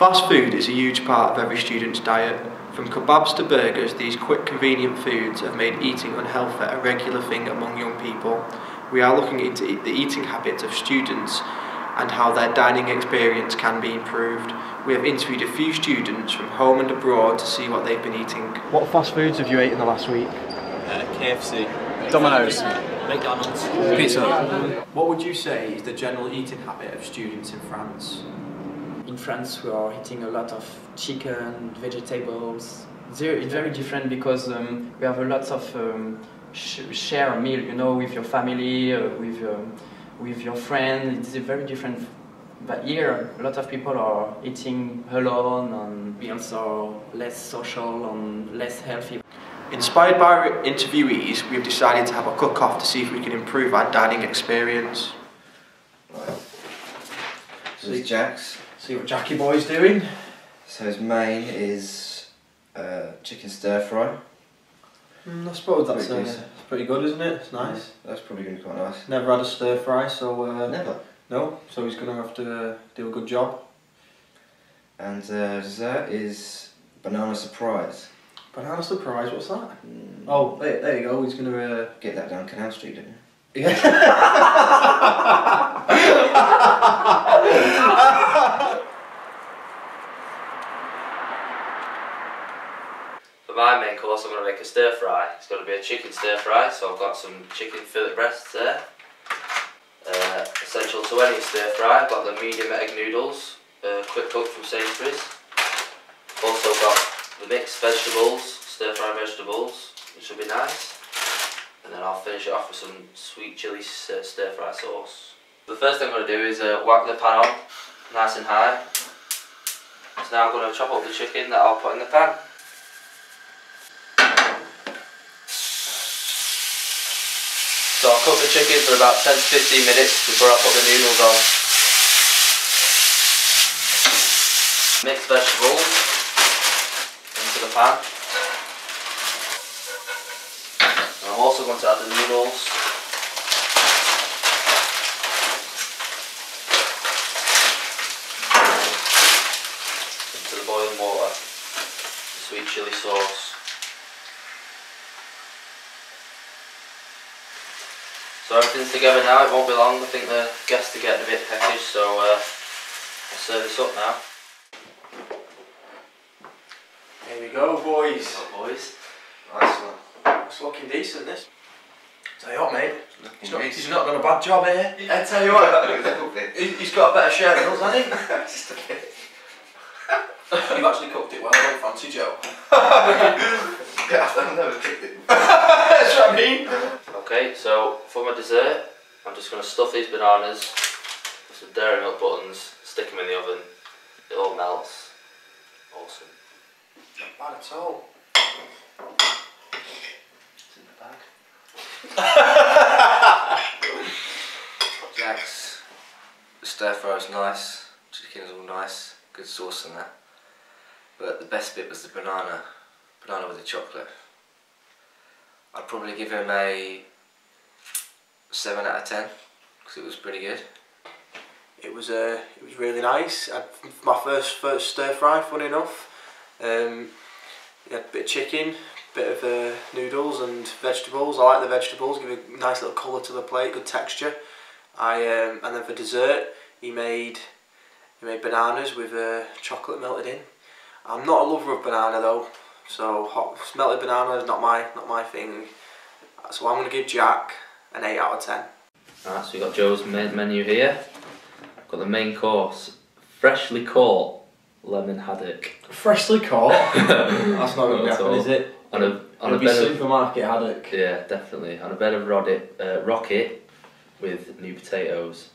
Fast food is a huge part of every student's diet. From kebabs to burgers, these quick, convenient foods have made eating unhealthy a regular thing among young people. We are looking into the eating habits of students and how their dining experience can be improved. We have interviewed a few students from home and abroad to see what they've been eating. What fast foods have you eaten the last week? KFC, Domino's, McDonald's, pizza. What would you say is the general eating habit of students in France? In France, we are eating a lot of chicken, vegetables. It's very different because we have a lot of share a meal, you know, with your family, with your friend. It's very different. But here, a lot of people are eating alone, and meals are less social and less healthy. Inspired by our interviewees, we've decided to have a cook-off to see if we can improve our dining experience. Right. So this is Jack's. See what Jackie Boy's doing. So his main is chicken stir fry. I suppose that's Pretty pretty good, isn't it? It's nice. Yeah, that's probably going to be quite nice. Never had a stir fry, so... Never. No, so he's going to have to do a good job. And dessert is banana surprise. Banana surprise, what's that? Oh, there you go, he's going to... Get that down Canal Street, didn't you? Yeah. For my main course, I'm going to make a stir fry. It's going to be a chicken stir fry, so I've got some chicken fillet breasts there. Essential to any stir fry, I've got the medium egg noodles, quick cook from Sainsbury's. Also got the mixed vegetables, stir fry vegetables, which will be nice. And then I'll finish it off with some sweet chilli stir fry sauce. The first thing I'm going to do is whack the pan on, nice and high. So now I'm going to chop up the chicken that I'll put in the pan. So I'll cook the chicken for about 10 to 15 minutes before I put the noodles on. Mixed vegetables into the pan. And I'm also going to add the noodles. Into the boiling water. The sweet chilli sauce. So everything's together now, it won't be long. I think the guests are getting a bit peckish, so I'll serve this up now. Here we go, boys. Oh, boys. Nice one. It's looking decent, this. Tell you what, mate, he's He's not done a bad job here. I tell you what, he's got a better share than us, hasn't he? Just a bit. You've actually cooked it well, I don't fancy Joe. Yeah, I've never cooked it. That's what I mean. Okay, so for my dessert, I'm just going to stuff these bananas with some dairy milk buttons, stick them in the oven, it all melts. Awesome. Not bad at all. It's in the bag. Jack's. The stir fry was nice. Chicken's all nice. Good sauce and that. But the best bit was the banana. Banana with the chocolate. I'd probably give him a 7 out of 10 because it was pretty good. It was really nice. My first stir fry, funny enough. You had a bit of chicken, bit of noodles and vegetables. I like the vegetables, give a nice little colour to the plate, good texture. And then for dessert, he made bananas with chocolate melted in. I'm not a lover of banana though, so hot melted banana is not my thing. So I'm going to give Jack an 8 out of 10. Alright, so we've got Joe's menu here. Got the main course, freshly caught lemon haddock. Freshly caught? That's not going to be happening, is it? On a bed supermarket haddock. Yeah, definitely. On a bed of rocket with new potatoes.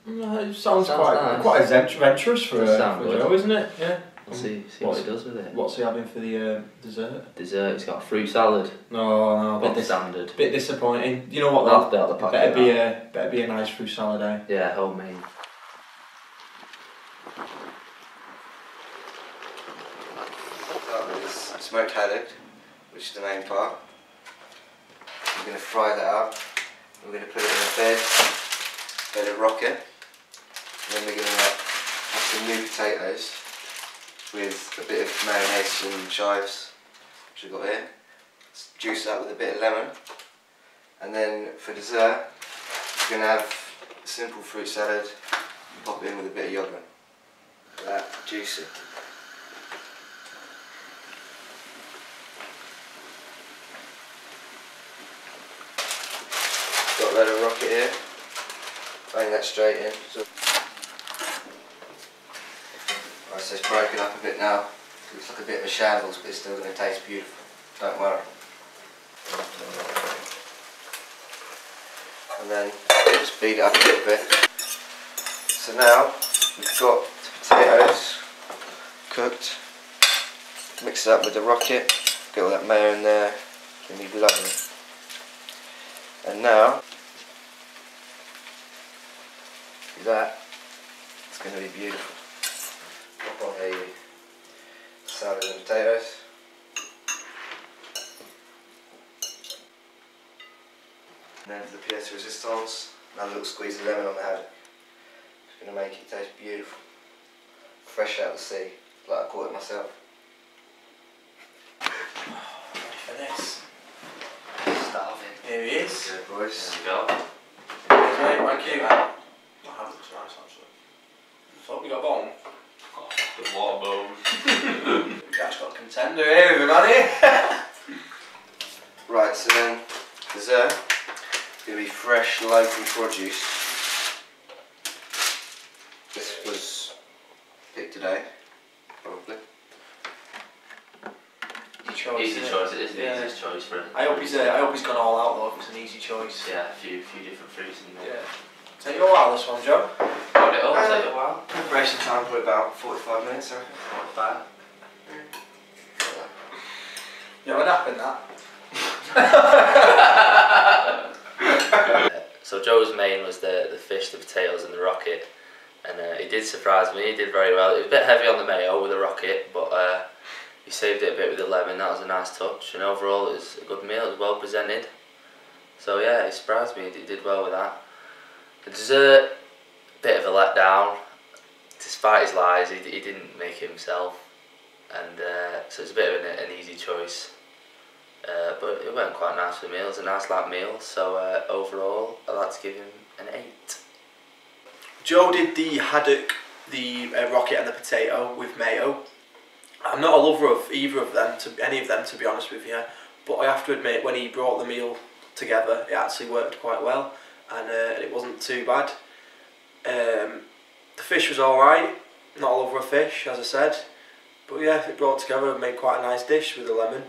It sounds nice. quite adventurous for good. Joe, isn't it? Yeah. We'll see what he does with it. What's he having for the dessert? Dessert, he's got a fruit salad. No, Bit standard. bit disappointing. You know what? That's bit out of the packet. Better be a nice fruit salad, eh? Yeah, homemade. That was smoked haddock, which is the main part. We're going to fry that up. We're going to put it in a bed of rocket. And then we're going to have some new potatoes. with a bit of mayonnaise and chives, which I've got here. Juice that with a bit of lemon. And then for dessert, we're going to have a simple fruit salad, pop it in with a bit of yoghurt. Look at that, juicy. Got a load of rocket here, bang that straight in. Right, so it's broken up a bit now. Looks like a bit of a shambles, but it's still going to taste beautiful, don't worry. And then just beat it up a little bit. So now we've got the potatoes cooked, mix it up with the rocket, get all that mayo in there, it's going to be lovely. And now, see that, it's going to be beautiful. Pop on the salad and potatoes. And then for the pièce de résistance, another little squeeze of lemon on the haddock. It's going to make it taste beautiful. Fresh out of the sea, like I caught it myself. Ready for this? Starving. Here he is. Good boys. There we go. Cheers, mate, thank you. My hand looks nice actually. Thought we got bone. Oh, the water bone. We actually got a contender here, everybody. Right, so then dessert. It's going to be fresh local produce. This was picked today, probably. Easy choice, it is the Yeah. easiest choice for it. I hope he's gone all out though, if it's an easy choice. Yeah, a few different fruits in there. Yeah. Take you a while this one, Joe. Got it up, take a while. Preparation time for about 45 minutes, I reckon. Not bad. You have a nap in that? So Joe's main was the fish, the potatoes and the rocket, and he did surprise me, he did very well. It was a bit heavy on the mayo with the rocket, but he saved it a bit with the lemon. That was a nice touch, and overall it was a good meal, it was well presented. So yeah, he surprised me, he did well with that. The dessert, bit of a letdown. Despite his lies, he didn't make it himself, and so it's a bit of an easy choice. But it went quite nice for the meal. It was a nice light meal, so overall I'd like to give him an 8. Joe did the haddock, the rocket and the potato with mayo. I'm not a lover of either of them, any of them to be honest with you, but I have to admit when he brought the meal together it actually worked quite well, and it wasn't too bad. The fish was alright, not a lover of fish as I said, but yeah, it brought together and made quite a nice dish with the lemon.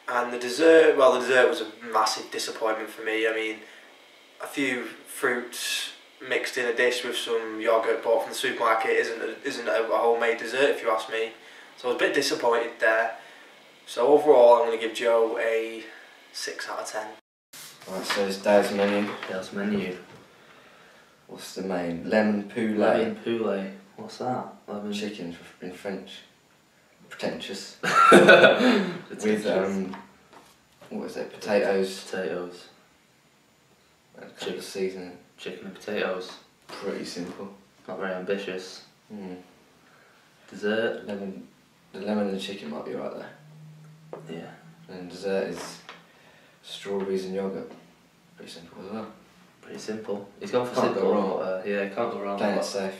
And the dessert, well, the dessert was a massive disappointment for me. I mean, a few fruits mixed in a dish with some yoghurt bought from the supermarket isn't a homemade dessert if you ask me. So I was a bit disappointed there. So overall I'm going to give Joe a 6 out of 10. Right, so it's Dale's menu. Dale's menu. What's the main? Lemon poulet. Lemon poulet. What's that? Lemon Chicken in French. Pretentious. With what was it? Potatoes. potatoes. And a couple of seasoning. Chicken and potatoes. Pretty simple. Not very ambitious. Mm. Dessert. The lemon and the chicken might be right there. Yeah. And dessert is strawberries and yoghurt. Pretty simple as well. Pretty simple. He's gone for Can't go simple. wrong. But, yeah, can't go wrong. Playing it safe.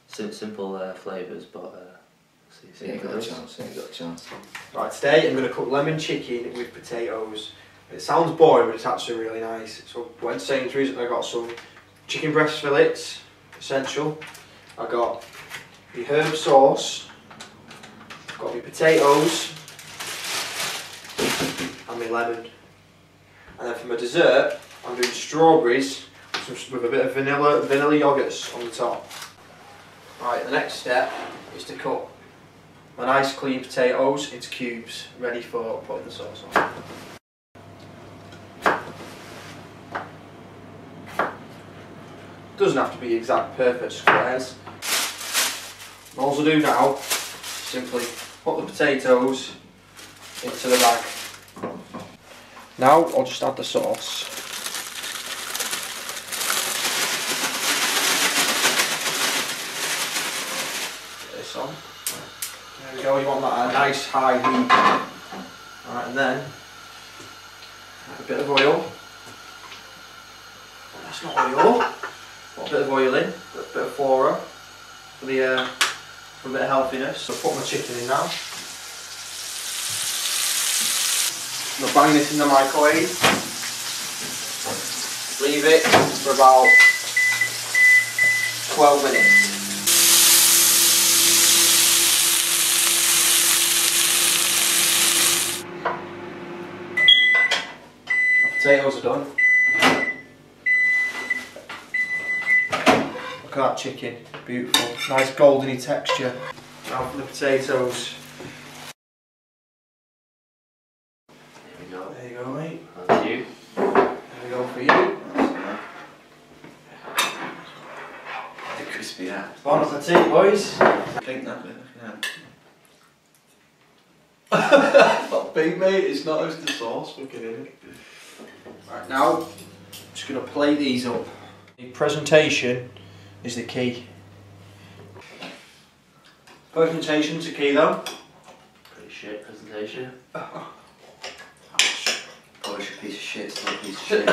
Simple flavours, but see You ain't if it got a does. chance. You ain't got a chance. Right, today I'm going to cook lemon chicken with potatoes. It sounds boring, but it's actually really nice. So I went to Sainsbury's and I got some chicken breast fillets, essential. I got the herb sauce, I've got my potatoes, and my lemon. And then for my dessert, I'm doing strawberries with a bit of vanilla yogurts on the top. Right, the next step is to cut my nice clean potatoes into cubes, ready for putting the sauce on. Doesn't have to be exact perfect squares. All I do now is simply put the potatoes into the bag. Now I'll just add the sauce. Put this on. go, you want that at a nice high heat. Alright, and then a bit of oil. That's not oil. Put a bit of oil in, a bit of flora for a bit of healthiness. So put my chicken in now. I'm gonna bang this in the microwave. Leave it for about 12 minutes. Potatoes are done. Look at that chicken, beautiful, nice goldeny texture. Now for the potatoes. There we go. There you go, mate. Thank you. There we go for you. The crispy that. Bon appetit, boys. Think that bit, yeah. Not big, mate, it's not as the sauce fucking in it. Right, now, I'm just going to plate these up. The presentation is the key. Presentation's the key though. Pretty shit presentation. Polish a piece of shit, still a piece of shit.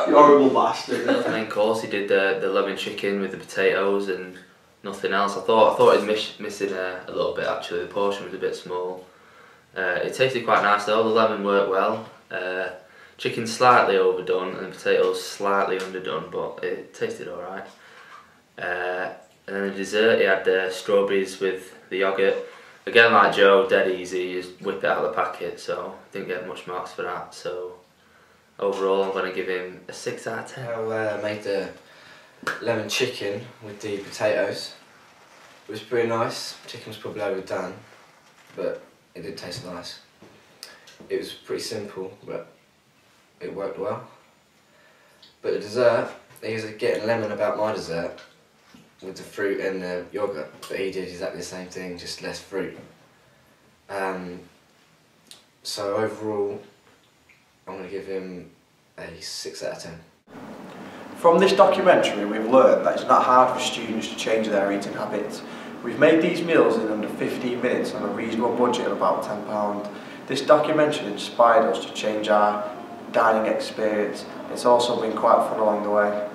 You horrible bastard. The main course, he did the lemon chicken with the potatoes and nothing else. I thought it was missing a little bit actually. The portion was a bit small. It tasted quite nice though. The lemon worked well. Chicken slightly overdone and the potatoes slightly underdone, but it tasted alright. And then the dessert, he had strawberries with the yoghurt. Again, like Joe, dead easy. You just whip it out of the packet, so didn't get much marks for that. So overall, I'm going to give him a 6 out of 10. I made the lemon chicken with the potatoes. It was pretty nice. Chicken was probably overdone, but it did taste nice. It was pretty simple, but it worked well. But the dessert, he was getting lemon about my dessert with the fruit and the yoghurt, but he did exactly the same thing, just less fruit. So overall, I'm going to give him a 6 out of 10. From this documentary, we've learned that it's not hard for students to change their eating habits. We've made these meals in under 15 minutes on a reasonable budget of about £10. This documentary inspired us to change our dining experience. It's also been quite fun along the way.